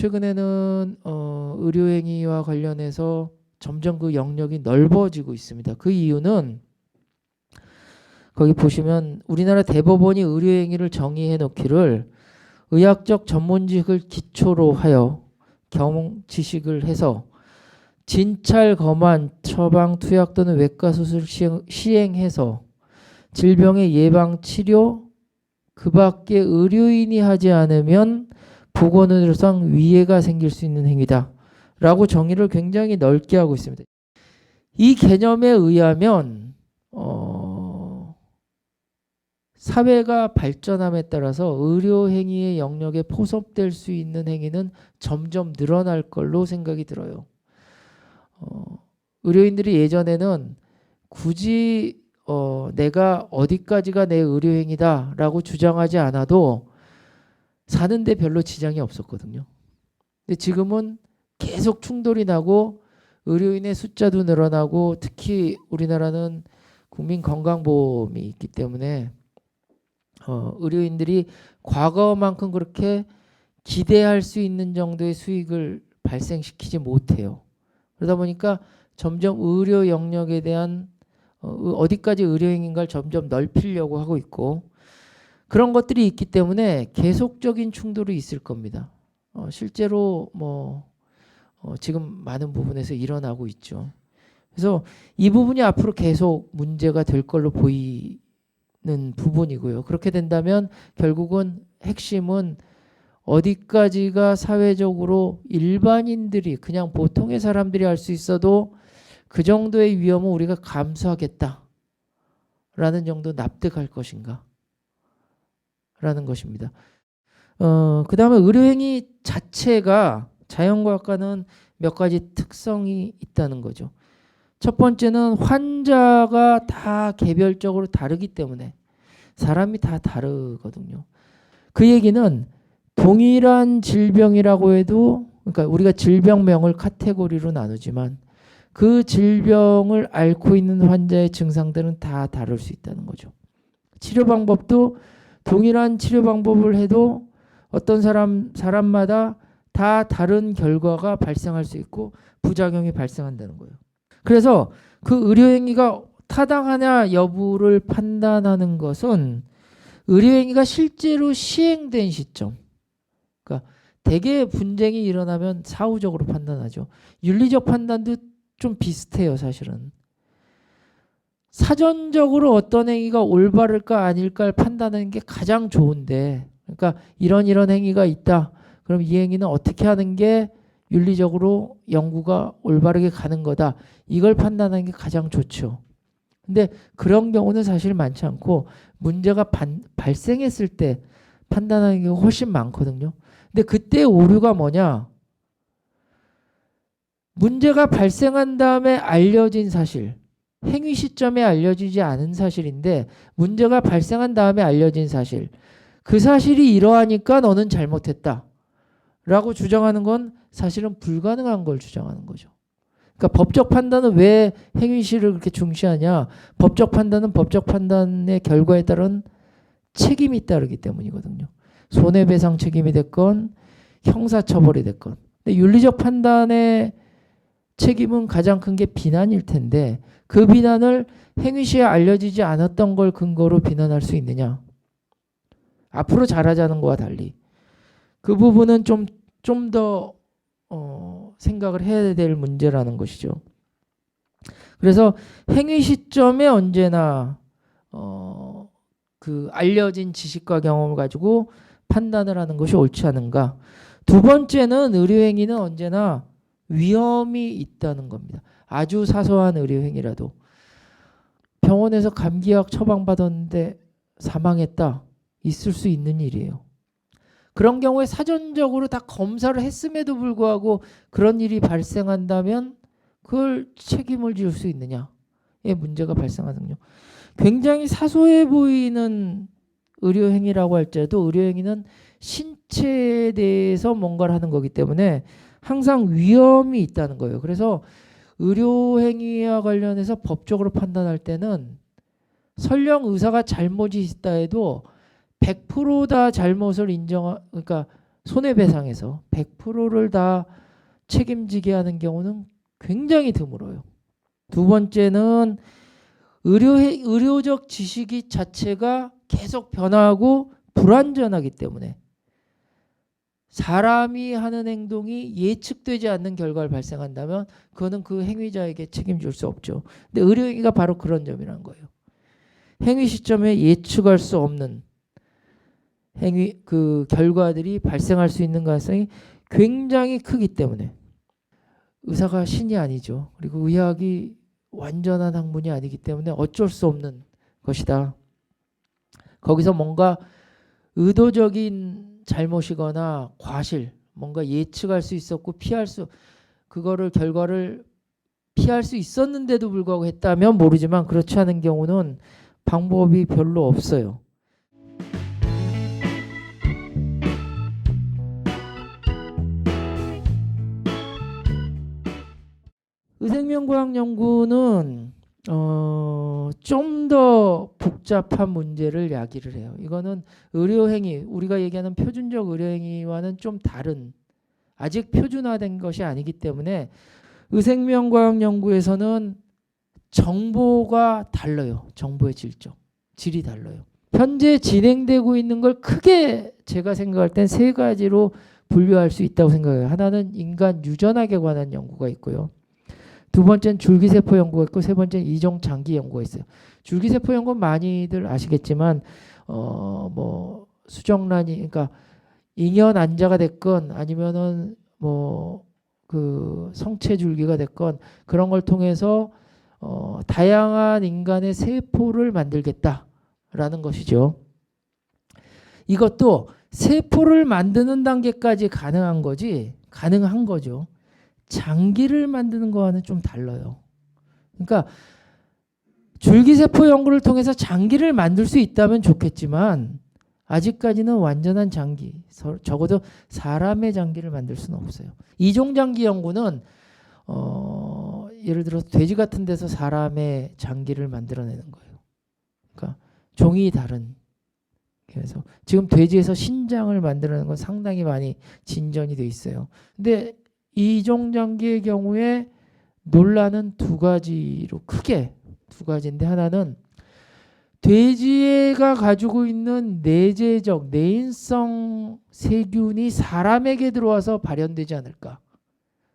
최근에는 의료행위와 관련해서 점점 그 영역이 넓어지고 있습니다. 그 이유는 거기 보시면 우리나라 대법원이 의료행위를 정의해 놓기를 의학적 전문직을 기초로 하여 경험 지식을 해서 진찰, 검안, 처방, 투약 또는 외과 수술 시행해서 질병의 예방, 치료 그 밖에 의료인이 하지 않으면 보건의료상 위해가 생길 수 있는 행위다 라고 정의를 굉장히 넓게 하고 있습니다. 이 개념에 의하면 사회가 발전함에 따라서 의료행위의 영역에 포섭될 수 있는 행위는 점점 늘어날 걸로 생각이 들어요. 의료인들이 예전에는 굳이 내가 어디까지가 내 의료행위다 라고 주장하지 않아도 사는데 별로 지장이 없었거든요. 근데 지금은 계속 충돌이 나고 의료인의 숫자도 늘어나고 특히 우리나라는 국민건강보험이 있기 때문에 의료인들이 과거만큼 그렇게 기대할 수 있는 정도의 수익을 발생시키지 못해요. 그러다 보니까 점점 의료 영역에 대한 어디까지 의료행위인가를 점점 넓히려고 하고 있고 그런 것들이 있기 때문에 계속적인 충돌이 있을 겁니다. 실제로 지금 많은 부분에서 일어나고 있죠. 그래서 이 부분이 앞으로 계속 문제가 될 걸로 보이는 부분이고요. 그렇게 된다면 결국은 핵심은 어디까지가 사회적으로 일반인들이 그냥 보통의 사람들이 할 수 있어도 그 정도의 위험은 우리가 감수하겠다라는 정도 납득할 것인가 라는 것입니다. 그 다음에 의료행위 자체가 자연과학과는 몇 가지 특성이 있다는 거죠. 첫 번째는 환자가 다 개별적으로 다르기 때문에 사람이 다 다르거든요. 그 얘기는 동일한 질병이라고 해도 그러니까 우리가 질병명을 카테고리로 나누지만 그 질병을 앓고 있는 환자의 증상들은 다 다를 수 있다는 거죠. 치료 방법도 동일한 치료 방법을 해도 어떤 사람마다 다 다른 결과가 발생할 수 있고 부작용이 발생한다는 거예요. 그래서 그 의료행위가 타당하냐 여부를 판단하는 것은 의료행위가 실제로 시행된 시점. 그러니까 대개 분쟁이 일어나면 사후적으로 판단하죠. 윤리적 판단도 좀 비슷해요, 사실은. 사전적으로 어떤 행위가 올바를까 아닐까를 판단하는 게 가장 좋은데, 그러니까 이런 행위가 있다. 그럼 이 행위는 어떻게 하는 게 윤리적으로 연구가 올바르게 가는 거다. 이걸 판단하는 게 가장 좋죠. 근데 그런 경우는 사실 많지 않고 문제가 발생했을 때 판단하는 게 훨씬 많거든요. 근데 그때 오류가 뭐냐? 문제가 발생한 다음에 알려진 사실, 행위 시점에 알려지지 않은 사실인데 문제가 발생한 다음에 알려진 사실, 그 사실이 이러하니까 너는 잘못했다 라고 주장하는 건 사실은 불가능한 걸 주장하는 거죠. 그러니까 법적 판단은 왜 행위시를 그렇게 중시하냐? 법적 판단은 법적 판단의 결과에 따른 책임이 따르기 때문이거든요. 손해배상 책임이 됐건 형사처벌이 됐건. 근데 윤리적 판단의 책임은 가장 큰 게 비난일 텐데 그 비난을 행위시에 알려지지 않았던 걸 근거로 비난할 수 있느냐? 앞으로 잘하자는 거와 달리 그 부분은 좀 더 생각을 해야 될 문제라는 것이죠. 그래서 행위 시점에 언제나 그 알려진 지식과 경험을 가지고 판단을 하는 것이 옳지 않은가. 두 번째는 의료행위는 언제나 위험이 있다는 겁니다. 아주 사소한 의료행위라도 병원에서 감기약 처방받았는데 사망했다. 있을 수 있는 일이에요. 그런 경우에 사전적으로 다 검사를 했음에도 불구하고 그런 일이 발생한다면 그걸 책임을 지을 수 있느냐에 문제가 발생하거든요. 굉장히 사소해 보이는 의료행위라고 할지라도 의료행위는 신체에 대해서 뭔가를 하는 거기 때문에 항상 위험이 있다는 거예요. 그래서 의료행위와 관련해서 법적으로 판단할 때는 설령 의사가 잘못이 있다 해도 100% 다 잘못을 그러니까 손해배상에서 100%를 다 책임지게 하는 경우는 굉장히 드물어요. 두 번째는 의료적 지식이 자체가 계속 변화하고 불완전하기 때문에 사람이 하는 행동이 예측되지 않는 결과를 발생한다면 그거는 그 행위자에게 책임질 수 없죠. 근데 의료행위가 바로 그런 점이라는 거예요. 행위 시점에 예측할 수 없는 행위 그 결과들이 발생할 수 있는 가능성이 굉장히 크기 때문에 의사가 신이 아니죠. 그리고 의학이 완전한 학문이 아니기 때문에 어쩔 수 없는 것이다. 거기서 뭔가 의도적인 잘못이거나 과실, 뭔가 예측할 수 있었고 결과를 피할 수 있었는데도 불구하고 했다면 모르지만 그렇지 않은 경우는 방법이 별로 없어요. 의생명과학 연구는 좀 더 복잡한 문제를 야기를 해요. 이거는 의료행위, 우리가 얘기하는 표준적 의료행위와는 좀 다른, 아직 표준화된 것이 아니기 때문에 의생명과학 연구에서는 정보가 달라요. 정보의 질이 달라요. 현재 진행되고 있는 걸 크게 제가 생각할 땐 세 가지로 분류할 수 있다고 생각해요. 하나는 인간 유전학에 관한 연구가 있고요. 두 번째는 줄기세포 연구가 있고 세 번째는 이종장기 연구가 있어요. 줄기세포 연구는 많이들 아시겠지만 뭐 수정란이 그러니까 잉여 난자가 됐건 아니면은 뭐 그 성체 줄기가 됐건 그런 걸 통해서 다양한 인간의 세포를 만들겠다라는 것이죠. 이것도 세포를 만드는 단계까지 가능한 거죠. 장기를 만드는 거와는 좀 달라요. 그러니까 줄기세포 연구를 통해서 장기를 만들 수 있다면 좋겠지만 아직까지는 완전한 장기, 적어도 사람의 장기를 만들 수는 없어요. 이종장기 연구는 예를 들어서 돼지 같은 데서 사람의 장기를 만들어내는 거예요. 그러니까 종이 다른. 그래서 지금 돼지에서 신장을 만들어내는 건 상당히 많이 진전이 돼 있어요. 근데 이종장기의 경우에 논란은 크게 두 가지인데 하나는 돼지가 가지고 있는 내인성 세균이 사람에게 들어와서 발현되지 않을까.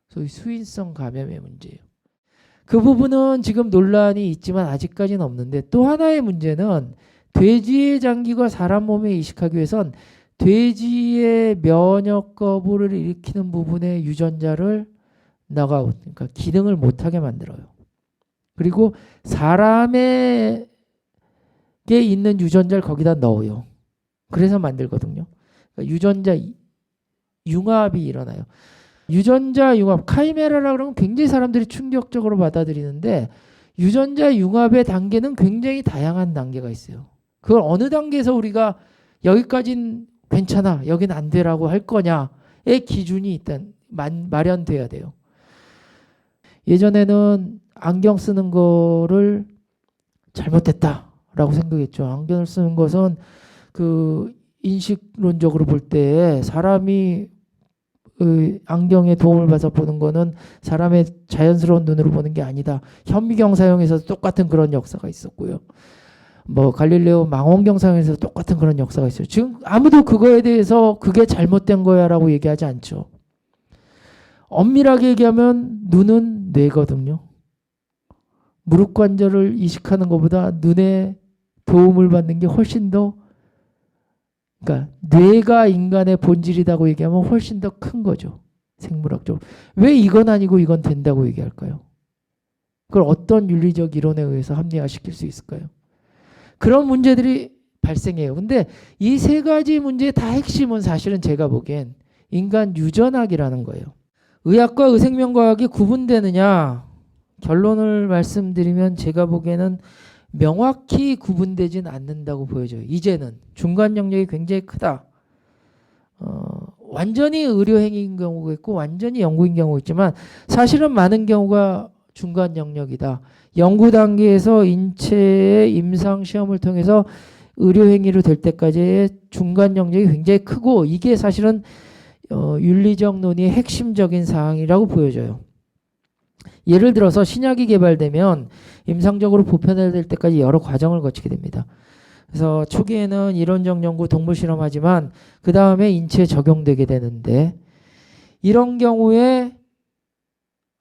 소위 수인성 감염의 문제예요. 그 부분은 지금 논란이 있지만 아직까지는 없는데 또 하나의 문제는 돼지의 장기가 사람 몸에 이식하기 위해선 돼지의 면역 거부를 일으키는 부분의 유전자를 나가웃, 그러니까 기능을 못하게 만들어요. 그리고 사람에게 있는 유전자를 거기다 넣어요. 그래서 만들거든요. 그러니까 유전자 융합이 일어나요. 유전자 융합, 카이메라라고 그러면 굉장히 사람들이 충격적으로 받아들이는데 유전자 융합의 단계는 굉장히 다양한 단계가 있어요. 그걸 어느 단계에서 우리가 여기까지는 괜찮아, 여기는 안 되라고 할 거냐의 기준이 일단 마련돼야 돼요. 예전에는 안경 쓰는 거를 잘못됐다라고 생각했죠. 안경을 쓰는 것은 그 인식론적으로 볼 때 사람이 안경에 도움을 받아서 보는 거는 사람의 자연스러운 눈으로 보는 게 아니다. 현미경 사용해서 똑같은 그런 역사가 있었고요. 뭐 갈릴레오 망원경 사용해서 똑같은 그런 역사가 있어요. 지금 아무도 그거에 대해서 그게 잘못된 거야라고 얘기하지 않죠. 엄밀하게 얘기하면 눈은 뇌거든요. 무릎 관절을 이식하는 것보다 눈에 도움을 받는 게 훨씬 더, 그러니까 뇌가 인간의 본질이라고 얘기하면 훨씬 더 큰 거죠. 생물학적으로. 왜 이건 아니고 이건 된다고 얘기할까요? 그걸 어떤 윤리적 이론에 의해서 합리화시킬 수 있을까요? 그런 문제들이 발생해요. 근데 이 세 가지 문제의 다 핵심은 사실은 제가 보기엔 인간 유전학이라는 거예요. 의학과 의생명과학이 구분되느냐? 결론을 말씀드리면 제가 보기에는 명확히 구분되진 않는다고 보여져요. 이제는 중간 영역이 굉장히 크다. 완전히 의료행위인 경우가 있고 완전히 연구인 경우가 있지만 사실은 많은 경우가 중간 영역이다. 연구 단계에서 인체의 임상 시험을 통해서 의료행위로 될 때까지의 중간 영역이 굉장히 크고 이게 사실은 윤리적 논의의 핵심적인 사항이라고 보여져요. 예를 들어서 신약이 개발되면 임상적으로 보편화될 때까지 여러 과정을 거치게 됩니다. 그래서 초기에는 이론적 연구 동물 실험하지만 그 다음에 인체에 적용되게 되는데 이런 경우에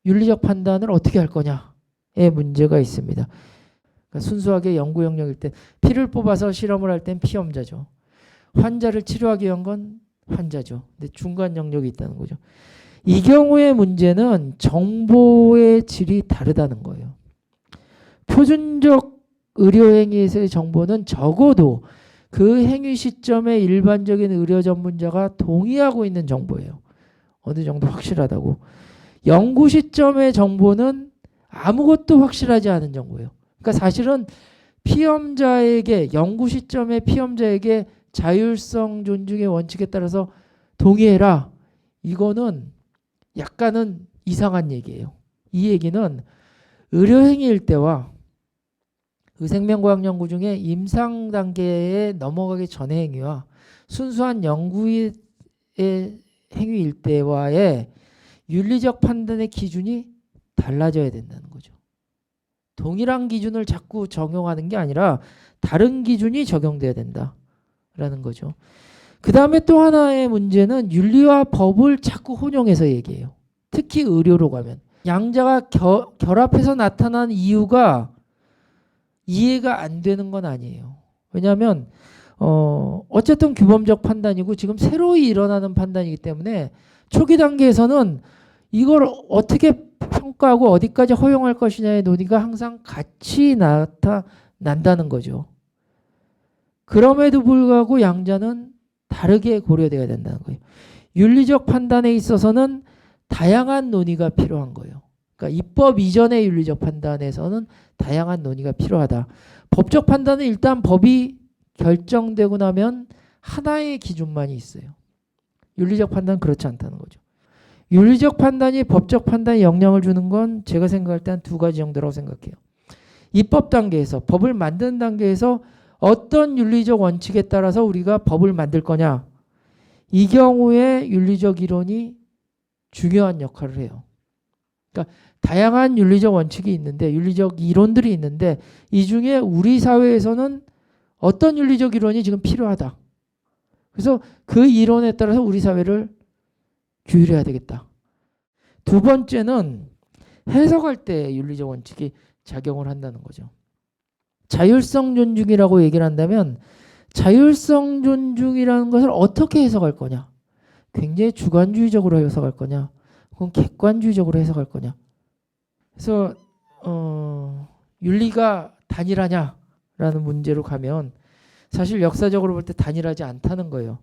윤리적 판단을 어떻게 할 거냐에 문제가 있습니다. 그러니까 순수하게 연구 영역일 때 피를 뽑아서 실험을 할 땐 피험자죠. 환자를 치료하기 위한 건 환자죠. 근데 중간 영역이 있다는 거죠. 이 경우의 문제는 정보의 질이 다르다는 거예요. 표준적 의료행위에서의 정보는 적어도 그 행위 시점에 일반적인 의료 전문자가 동의하고 있는 정보예요. 어느 정도 확실하다고. 연구 시점의 정보는 아무것도 확실하지 않은 정보예요. 그러니까 사실은 피험자에게 연구 시점의 피험자에게 자율성 존중의 원칙에 따라서 동의해라. 이거는 약간은 이상한 얘기예요. 이 얘기는 의료행위일 때와 생명과학 연구 중에 임상 단계에 넘어가기 전의 행위와 순수한 연구의 행위일 때와의 윤리적 판단의 기준이 달라져야 된다는 거죠. 동일한 기준을 자꾸 적용하는 게 아니라 다른 기준이 적용돼야 된다라는 거죠. 그 다음에 또 하나의 문제는 윤리와 법을 자꾸 혼용해서 얘기해요. 특히 의료로 가면. 양자가 결합해서 나타난 이유가 이해가 안 되는 건 아니에요. 왜냐하면 어쨌든 규범적 판단이고 지금 새로이 일어나는 판단이기 때문에 초기 단계에서는 이걸 어떻게 평가하고 어디까지 허용할 것이냐의 논의가 항상 같이 나타난다는 거죠. 그럼에도 불구하고 양자는 다르게 고려돼야 된다는 거예요. 윤리적 판단에 있어서는 다양한 논의가 필요한 거예요. 그러니까 입법 이전의 윤리적 판단에서는 다양한 논의가 필요하다. 법적 판단은 일단 법이 결정되고 나면 하나의 기준만이 있어요. 윤리적 판단은 그렇지 않다는 거죠. 윤리적 판단이 법적 판단에 영향을 주는 건 제가 생각할 때 한 두 가지 정도라고 생각해요. 입법 단계에서 법을 만드는 단계에서 어떤 윤리적 원칙에 따라서 우리가 법을 만들 거냐. 이 경우에 윤리적 이론이 중요한 역할을 해요. 그러니까 다양한 윤리적 원칙이 있는데 윤리적 이론들이 있는데 이 중에 우리 사회에서는 어떤 윤리적 이론이 지금 필요하다. 그래서 그 이론에 따라서 우리 사회를 규율해야 되겠다. 두 번째는 해석할 때 윤리적 원칙이 작용을 한다는 거죠. 자율성 존중이라고 얘기를 한다면 자율성 존중이라는 것을 어떻게 해석할 거냐. 굉장히 주관주의적으로 해석할 거냐. 혹은 객관주의적으로 해석할 거냐. 그래서 윤리가 단일하냐라는 문제로 가면 사실 역사적으로 볼 때 단일하지 않다는 거예요.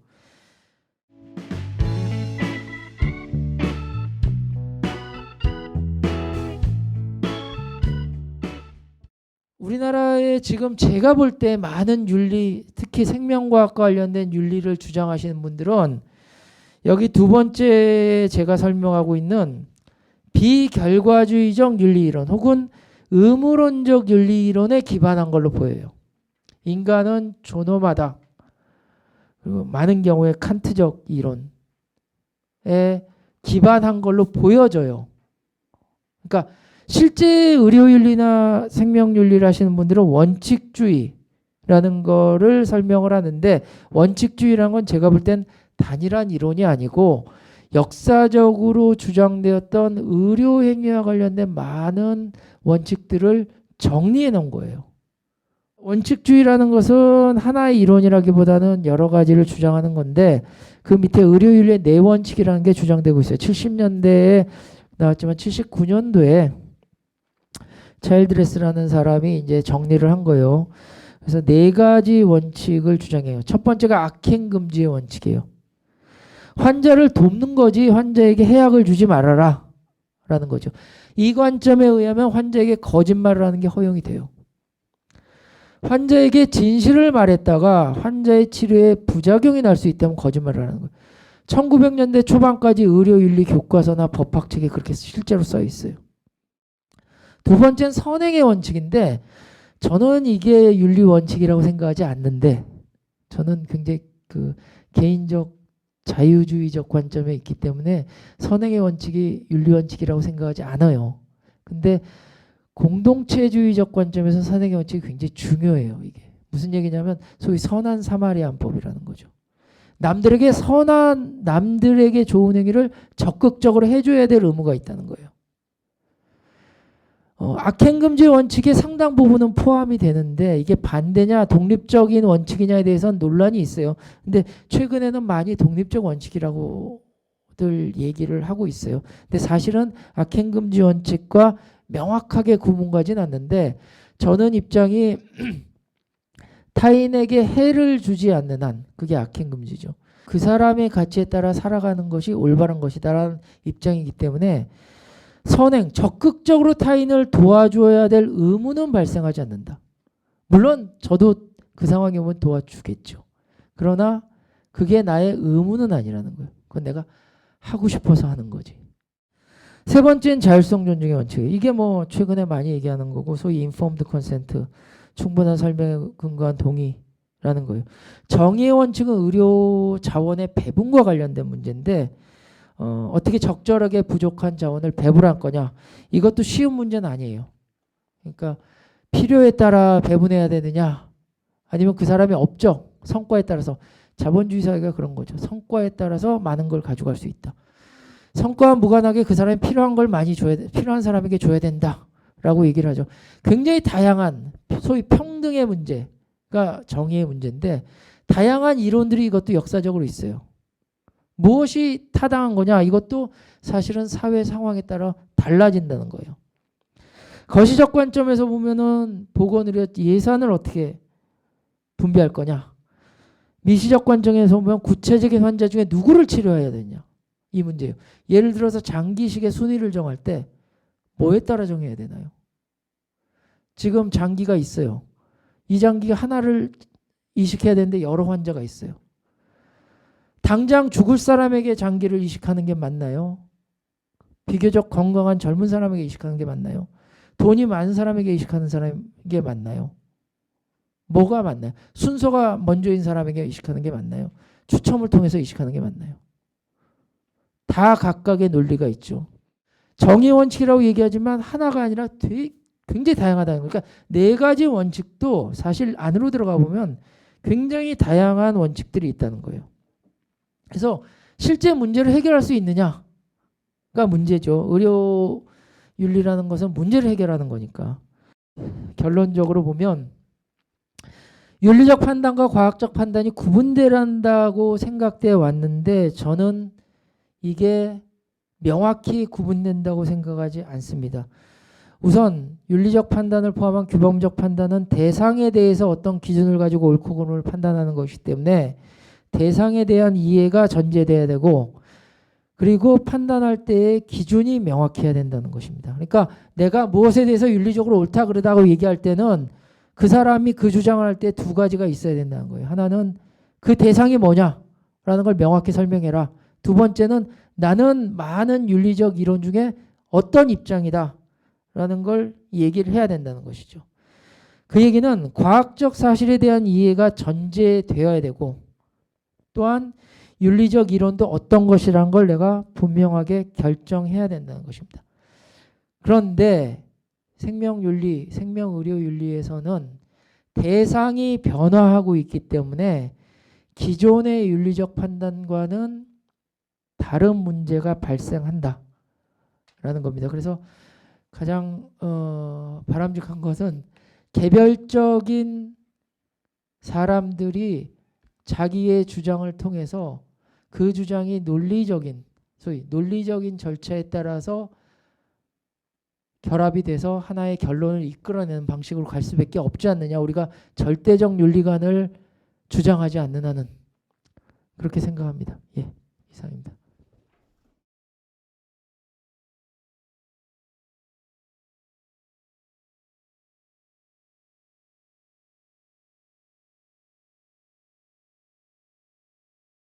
우리나라에 지금 제가 볼 때 많은 윤리, 특히 생명과학과 관련된 윤리를 주장하시는 분들은 여기 두 번째 제가 설명하고 있는 비결과주의적 윤리이론 혹은 의무론적 윤리이론에 기반한 걸로 보여요. 인간은 존엄하다. 그리고 많은 경우에 칸트적 이론에 기반한 걸로 보여져요. 그러니까 실제 의료윤리나 생명윤리를 하시는 분들은 원칙주의라는 거를 설명을 하는데 원칙주의라는 건 제가 볼 땐 단일한 이론이 아니고 역사적으로 주장되었던 의료행위와 관련된 많은 원칙들을 정리해 놓은 거예요. 원칙주의라는 것은 하나의 이론이라기보다는 여러 가지를 주장하는 건데 그 밑에 의료윤리의 네 원칙이라는 게 주장되고 있어요. 70년대에 나왔지만 79년도에 차일드레스라는 사람이 이제 정리를 한 거예요. 그래서 네 가지 원칙을 주장해요. 첫 번째가 악행 금지의 원칙이에요. 환자를 돕는 거지 환자에게 해악을 주지 말아라 라는 거죠. 이 관점에 의하면 환자에게 거짓말을 하는 게 허용이 돼요. 환자에게 진실을 말했다가 환자의 치료에 부작용이 날 수 있다면 거짓말을 하는 거예요. 1900년대 초반까지 의료윤리 교과서나 법학책에 그렇게 실제로 써 있어요. 두 번째는 선행의 원칙인데 저는 이게 윤리 원칙이라고 생각하지 않는데 저는 굉장히 그 개인적 자유주의적 관점에 있기 때문에 선행의 원칙이 윤리원칙이라고 생각하지 않아요. 근데 공동체주의적 관점에서 선행의 원칙이 굉장히 중요해요. 이게 무슨 얘기냐면 소위 선한 사마리안법이라는 거죠. 남들에게 좋은 행위를 적극적으로 해줘야 될 의무가 있다는 거예요. 악행금지 원칙의 상당 부분은 포함이 되는데 이게 반대냐 독립적인 원칙이냐에 대해서는 논란이 있어요. 근데 최근에는 많이 독립적 원칙이라고들 얘기를 하고 있어요. 근데 사실은 악행금지 원칙과 명확하게 구분가지는 않는데 저는 입장이 타인에게 해를 주지 않는 한 그게 악행금지죠. 그 사람의 가치에 따라 살아가는 것이 올바른 것이다라는 입장이기 때문에 선행, 적극적으로 타인을 도와줘야 될 의무는 발생하지 않는다. 물론 저도 그 상황이 오면 도와주겠죠. 그러나 그게 나의 의무는 아니라는 거예요. 그건 내가 하고 싶어서 하는 거지. 세 번째는 자율성 존중의 원칙. 이게 뭐 최근에 많이 얘기하는 거고 소위 informed consent, 충분한 설명에 근거한 동의라는 거예요. 정의의 원칙은 의료 자원의 배분과 관련된 문제인데 어떻게 적절하게 부족한 자원을 배분할 거냐. 이것도 쉬운 문제는 아니에요. 그러니까 필요에 따라 배분해야 되느냐 아니면 그 사람의 업적, 성과에 따라서 자본주의 사회가 그런 거죠. 성과에 따라서 많은 걸 가져갈 수 있다. 성과와 무관하게 그 사람이 필요한 걸 많이 줘야 돼. 필요한 사람에게 줘야 된다라고 얘기를 하죠. 굉장히 다양한 소위 평등의 문제가 정의의 문제인데 다양한 이론들이 이것도 역사적으로 있어요. 무엇이 타당한 거냐 이것도 사실은 사회 상황에 따라 달라진다는 거예요. 거시적 관점에서 보면은 보건의료 예산을 어떻게 분배할 거냐. 미시적 관점에서 보면 구체적인 환자 중에 누구를 치료해야 되냐. 이 문제예요. 예를 들어서 장기식의 순위를 정할 때 뭐에 따라 정해야 되나요? 지금 장기가 있어요. 이 장기가 하나를 이식해야 되는데 여러 환자가 있어요. 당장 죽을 사람에게 장기를 이식하는 게 맞나요? 비교적 건강한 젊은 사람에게 이식하는 게 맞나요? 돈이 많은 사람에게 이식하는 게 맞나요? 뭐가 맞나요? 순서가 먼저인 사람에게 이식하는 게 맞나요? 추첨을 통해서 이식하는 게 맞나요? 다 각각의 논리가 있죠. 정의 원칙이라고 얘기하지만 하나가 아니라 굉장히 다양하다는 거예요. 그러니까 네 가지 원칙도 사실 안으로 들어가 보면 굉장히 다양한 원칙들이 있다는 거예요. 그래서 실제 문제를 해결할 수 있느냐가 문제죠. 의료 윤리라는 것은 문제를 해결하는 거니까. 결론적으로 보면 윤리적 판단과 과학적 판단이 구분된다고 생각돼 왔는데 저는 이게 명확히 구분된다고 생각하지 않습니다. 우선 윤리적 판단을 포함한 규범적 판단은 대상에 대해서 어떤 기준을 가지고 옳고 그름을 판단하는 것이기 때문에 대상에 대한 이해가 전제돼야 되고 그리고 판단할 때의 기준이 명확해야 된다는 것입니다. 그러니까 내가 무엇에 대해서 윤리적으로 옳다 그러다고 얘기할 때는 그 사람이 그 주장을 할 때 두 가지가 있어야 된다는 거예요. 하나는 그 대상이 뭐냐라는 걸 명확히 설명해라. 두 번째는 나는 많은 윤리적 이론 중에 어떤 입장이다 라는 걸 얘기를 해야 된다는 것이죠. 그 얘기는 과학적 사실에 대한 이해가 전제되어야 되고 또한 윤리적 이론도 어떤 것이라는 걸 내가 분명하게 결정해야 된다는 것입니다. 그런데 생명윤리, 생명의료윤리에서는 대상이 변화하고 있기 때문에 기존의 윤리적 판단과는 다른 문제가 발생한다 라는 겁니다. 그래서 가장 바람직한 것은 개별적인 사람들이 자기의 주장을 통해서 그 주장이 논리적인 소위 논리적인 절차에 따라서 결합이 돼서 하나의 결론을 이끌어내는 방식으로 갈 수밖에 없지 않느냐. 우리가 절대적 윤리관을 주장하지 않는 한은 그렇게 생각합니다. 예, 이상입니다.